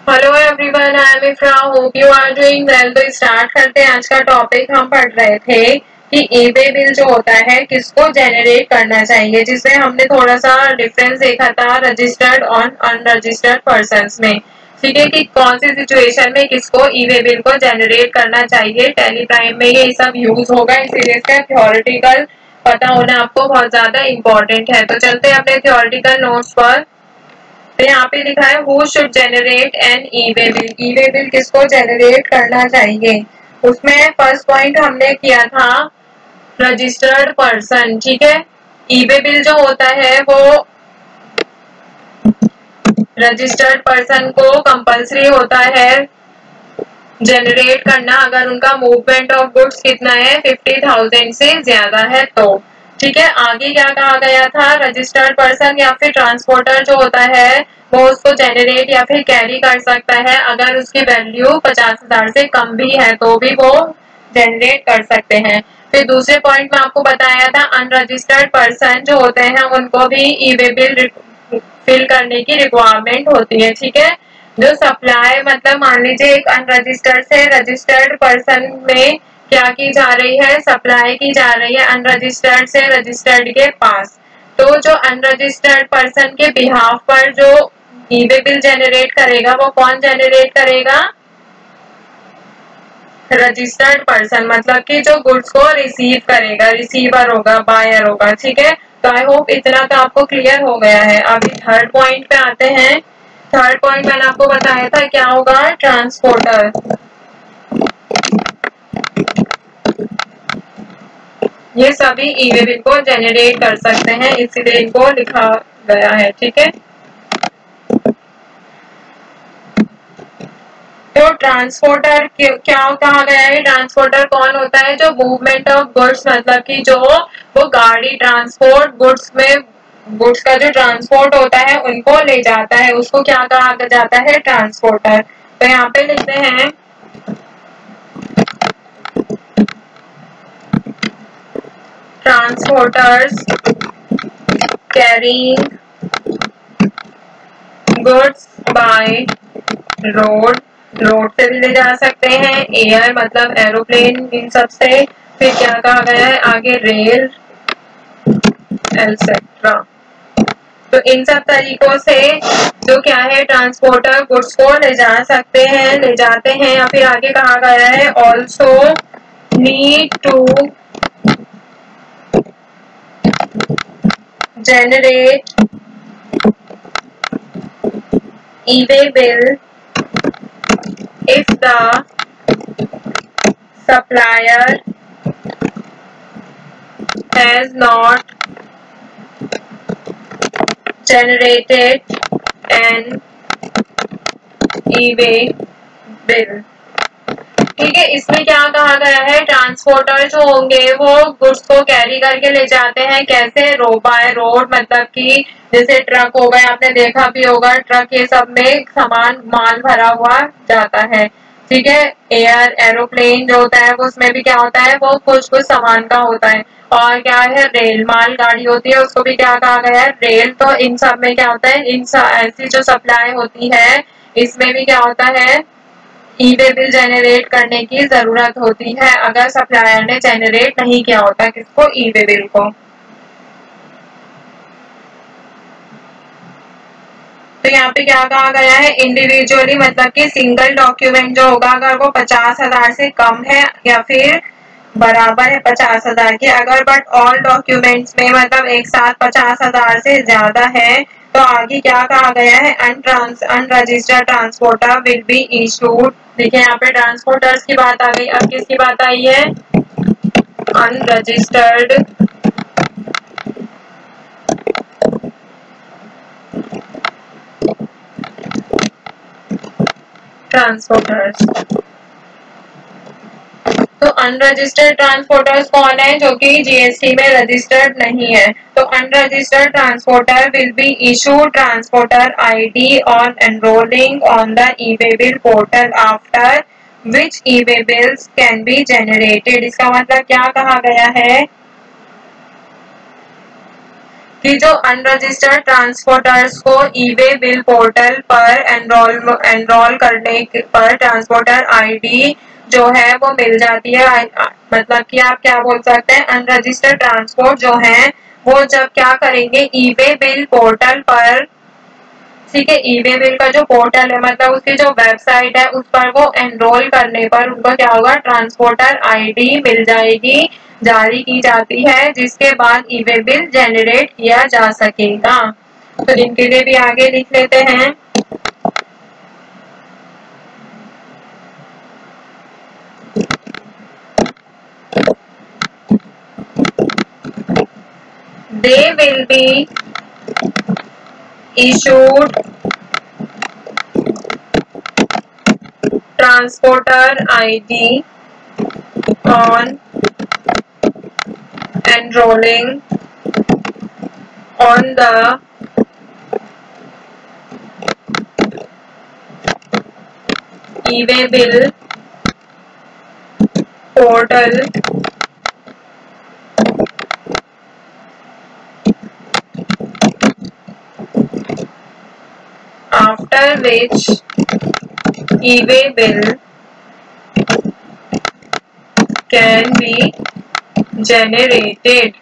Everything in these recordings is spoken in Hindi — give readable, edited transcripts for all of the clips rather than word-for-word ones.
Hello everyone, I am Ifra, hope you are doing well. तो स्टार्ट करते हैं। आज का टॉपिक हम पढ़ रहे थे कि ई-वे बिल जो होता है किसको जेनरेट करना चाहिए, जिसमें हमने थोड़ा सा डिफरेंस देखा था रजिस्टर्ड और अनरजिस्टर्ड पर्सन्स में। ठीक है, कि कौन सी सिचुएशन में किसको ई-वे बिल को जेनरेट करना चाहिए। टेली प्राइम में ये सब यूज होगा, इसीलिए इसका थ्योरेटिकल पता होना आपको बहुत ज्यादा इम्पोर्टेंट है। तो चलते हैं अपने थ्योरेटिकल नोट्स पर। तो यहाँ पे लिखा है who should generate an e-way bill. E-way bill किसको जेनरेट करना चाहिए। उसमें फर्स्ट पॉइंट हमने किया था रजिस्टर्ड पर्सन। ठीक है, ई-वे बिल जो होता है वो रजिस्टर्ड पर्सन को कंपल्सरी होता है जनरेट करना अगर उनका मूवमेंट ऑफ गुड्स कितना है 50,000 से ज्यादा है तो। ठीक है, आगे क्या कहा गया था, रजिस्टर्ड पर्सन या फिर ट्रांसपोर्टर जो होता है वो उसको जेनरेट या फिर कैरी कर सकता है अगर उसकी वैल्यू 50,000 से कम भी है तो भी वो जनरेट कर सकते हैं। फिर दूसरे पॉइंट में आपको बताया था अनरजिस्टर्ड पर्सन जो होते हैं उनको भी ई-वे बिल फिल करने की रिक्वायरमेंट होती है। ठीक है, जो सप्लाई मतलब मान लीजिए एक अनरजिस्टर्ड से रजिस्टर्ड पर्सन में क्या की जा रही है, सप्लाई की जा रही है अनरजिस्टर्ड से रजिस्टर्ड के पास। तो जो अनरजिस्टर्ड पर्सन के बिहाफ पर जो ई-वे बिल जेनरेट करेगा वो कौन जेनरेट करेगा, रजिस्टर्ड पर्सन, मतलब कि जो गुड्स को रिसीव करेगा, रिसीवर होगा, बायर होगा। ठीक है, तो आई होप इतना तो आपको क्लियर हो गया है। अभी थर्ड पॉइंट पे आते हैं। थर्ड पॉइंट मैंने आपको बताया था क्या होगा, ट्रांसपोर्टर। ये सभी ई-वे बिल को जेनरेट कर सकते हैं, इसीलिए इनको लिखा गया है। ठीक है, तो ट्रांसपोर्टर क्या कहा गया है, ट्रांसपोर्टर कौन होता है, जो मूवमेंट ऑफ गुड्स मतलब कि जो वो गाड़ी ट्रांसपोर्ट गुड्स में गुड्स का जो ट्रांसपोर्ट होता है उनको ले जाता है, उसको क्या कहा जाता है, ट्रांसपोर्टर। तो यहाँ पे लिखते हैं transporters carrying goods by road, road से भी ले जा सकते हैं, एयर मतलब एरोप्लेन, इन सब से। फिर क्या कहा गया है आगे, रेल एटसेट्रा। तो इन सब तरीकों से जो क्या है ट्रांसपोर्टर गुड्स को ले जा सकते हैं, ले जाते हैं। या फिर आगे कहा गया है also need to generate e-way bill if the supplier has not generated an e-way bill। ठीक है, इसमें क्या कहा गया है, ट्रांसपोर्टर जो होंगे वो गुड्स को कैरी करके ले जाते हैं, कैसे, बाय रोड, मतलब कि जैसे ट्रक हो गए, आपने देखा भी होगा ट्रक, ये सब में सामान माल भरा हुआ जाता है। ठीक है, एयर एरोप्लेन जो होता है वो उसमें भी क्या होता है, वो कुछ कुछ सामान का होता है। और क्या है, रेल माल गाड़ी होती है, उसको भी क्या कहा गया है, रेल। तो इन सब में क्या होता है, ऐसी जो सप्लाई होती है इसमें भी क्या होता है, ई-वे बिल जेनरेट करने की जरूरत होती है अगर सप्लायर ने जेनरेट नहीं किया होता किसको, ई-वे बिल को। तो यहाँ पे क्या कहा गया है, इंडिविजुअली मतलब कि सिंगल डॉक्यूमेंट जो होगा अगर वो 50,000 से कम है या फिर बराबर है 50,000 के, अगर बट ऑल डॉक्यूमेंट्स में मतलब एक साथ 50,000 से ज्यादा है तो आगे क्या कहा गया है, unregistered transporter will be issued. देखिए यहाँ पे ट्रांसपोर्टर्स की बात आ गई, अब किसकी बात आई है, अनरजिस्टर्ड ट्रांसपोर्टर्स। तो अनरजिस्टर्ड ट्रांसपोर्टर्स कौन है, जो कि जीएसटी में रजिस्टर्ड नहीं है। तो unregistered transporter will be issue transporter ID on enrolling on the e-way bill portal after which e-way bills can be generated. इसका मतलब क्या कहा गया है कि जो अनरजिस्टर्ड ट्रांसपोर्टर्स को ईवे बिल पोर्टल पर एनरोल करने पर ट्रांसपोर्टर आईडी जो है वो मिल जाती है। मतलब कि आप क्या बोल सकते हैं, अनरजिस्टर्ड ट्रांसपोर्ट जो है वो जब क्या करेंगे, ईवे बिल पोर्टल पर, ठीक है, ईवे बिल का जो पोर्टल है मतलब उसकी जो वेबसाइट है उस पर वो एनरोल करने पर उनको क्या होगा, ट्रांसपोर्टर आईडी मिल जाएगी, जारी की जाती है, जिसके बाद ईवे बिल जनरेट किया जा सकेगा। तो इनके लिए भी आगे लिख लेते हैं। They will be issued transporter ID on enrolling on the e-way bill portal after which e-way bill can be generated।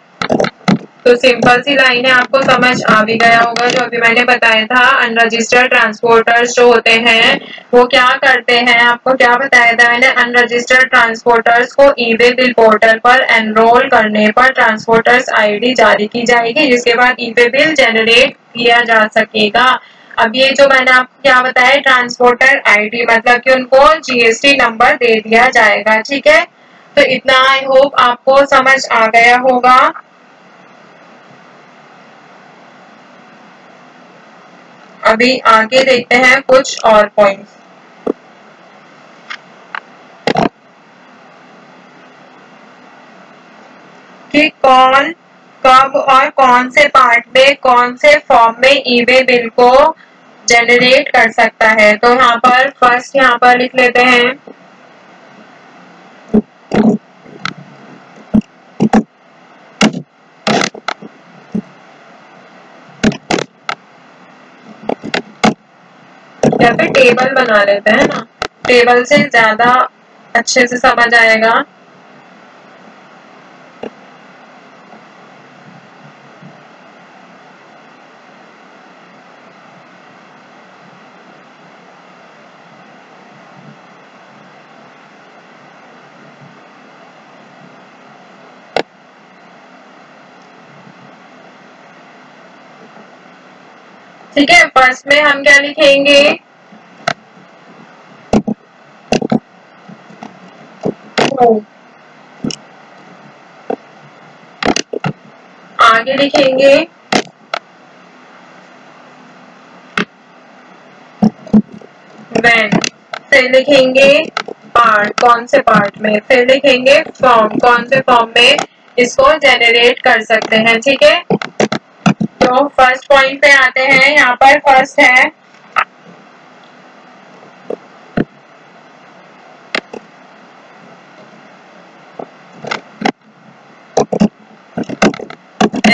तो सिंपल सी लाइन है, आपको समझ आ भी गया होगा। जो अभी मैंने बताया था, अनरजिस्टर्ड ट्रांसपोर्टर्स जो होते हैं वो क्या करते हैं, आपको क्या बताया था मैंने, अनरजिस्टर्ड ट्रांसपोर्टर्स को ईवे बिल पोर्टल पर एनरोल करने पर ट्रांसपोर्टर्स आईडी जारी की जाएगी, जिसके बाद ईवे बिल जनरेट किया जा सकेगा। अब ये जो मैंने आपको क्या बताया, ट्रांसपोर्टर आईडी मतलब कि उनको जीएसटी नंबर दे दिया जाएगा। ठीक है, तो इतना आई होप आपको समझ आ गया होगा। अभी आगे देखते हैं कुछ और पॉइंट्स कि कौन कब और कौन से पार्ट में कौन से फॉर्म में ईवे बिल को जनरेट कर सकता है। तो यहाँ पर फर्स्ट यहाँ पर लिख लेते हैं, या फिर टेबल बना लेते हैं ना, टेबल से ज्यादा अच्छे से समझ आएगा। ठीक है, फर्स्ट में हम क्या लिखेंगे, आगे लिखेंगे व्हेन, फिर लिखेंगे पार्ट, कौन से पार्ट में, फिर लिखेंगे फॉर्म, कौन से फॉर्म में इसको जनरेट कर सकते हैं। ठीक है, तो फर्स्ट पॉइंट पे आते हैं। यहाँ पर फर्स्ट है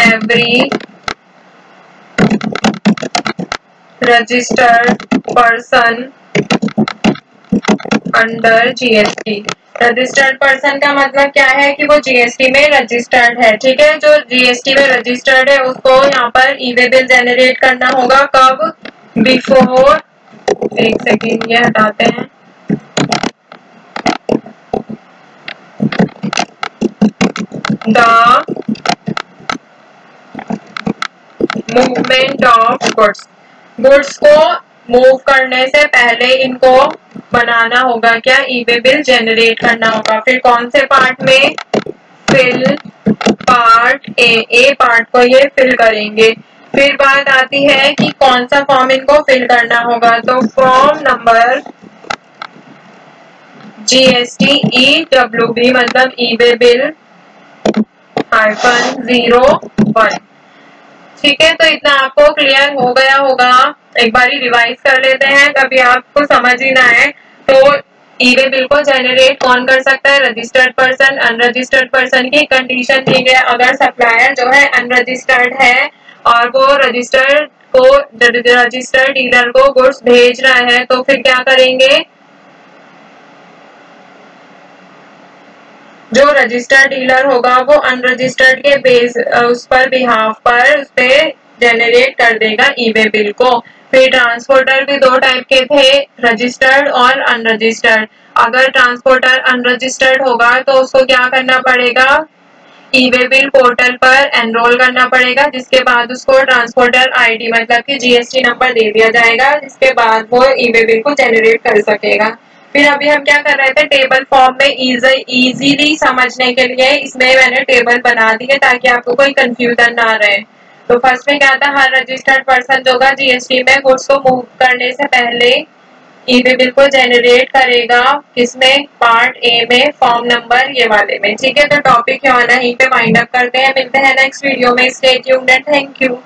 every registered person under GST। Registered person का मतलब क्या है कि वो जीएसटी में रजिस्टर्ड है। ठीक है, जो जीएसटी में रजिस्टर्ड है उसको यहाँ पर ईवे बिल जनरेट करना होगा कब, बिफोर, एक सेकेंड ये हटाते हैं, the movement of goods, goods को मूव करने से पहले इनको बनाना होगा क्या, ईवे बिल जनरेट करना होगा। फिर कौन से पार्ट में, फिल पार्ट ए पार्ट को ये फिल करेंगे। फिर बात आती है कि कौन सा फॉर्म इनको फिल करना होगा, तो फॉर्म नंबर जीएसटी EWB मतलब ईवे बिल -01। ठीक है, तो इतना आपको क्लियर हो गया होगा। एक बार रिवाइज कर लेते हैं, कभी आपको समझ ही ना आए तो ईवे बिल को जनरेट कौन कर सकता है, रजिस्टर्ड पर्सन। अनरजिस्टर्ड पर्सन की कंडीशन दी है, अगर सप्लायर जो है अनरजिस्टर्ड है और वो रजिस्टर्ड डीलर को गुड्स भेज रहा है, तो फिर क्या करेंगे, जो रजिस्टर्ड डीलर होगा वो अनरजिस्टर्ड के बेस उस पर बिहाफ पर उस पे जनरेट कर देगा ई-वे बिल को। फिर ट्रांसपोर्टर भी दो टाइप के थे, रजिस्टर्ड और अनरजिस्टर्ड। अगर ट्रांसपोर्टर अनरजिस्टर्ड होगा तो उसको क्या करना पड़ेगा, ई-वे बिल पोर्टल पर एनरोल करना पड़ेगा, जिसके बाद उसको ट्रांसपोर्टर आईडी मतलब कि जीएसटी नंबर दे दिया जाएगा, जिसके बाद वो ई-वे बिल को जनरेट कर सकेगा। फिर अभी हम क्या कर रहे थे, टेबल फॉर्म में इजीली समझने के लिए इसमें मैंने टेबल बना दिए ताकि आपको कोई कंफ्यूजन ना रहे। तो फर्स्ट में क्या था, हर रजिस्टर्ड पर्सन जो जीएसटी में गुड्स को मूव करने से पहले ई-वे बिल को जनरेट करेगा, किसमें, पार्ट ए में, फॉर्म नंबर ये वाले में। ठीक है, तो टॉपिक यहाँ यहीं पे वाइंड अप करते हैं, मिलते हैं नेक्स्ट वीडियो में। Stay tuned and thank you.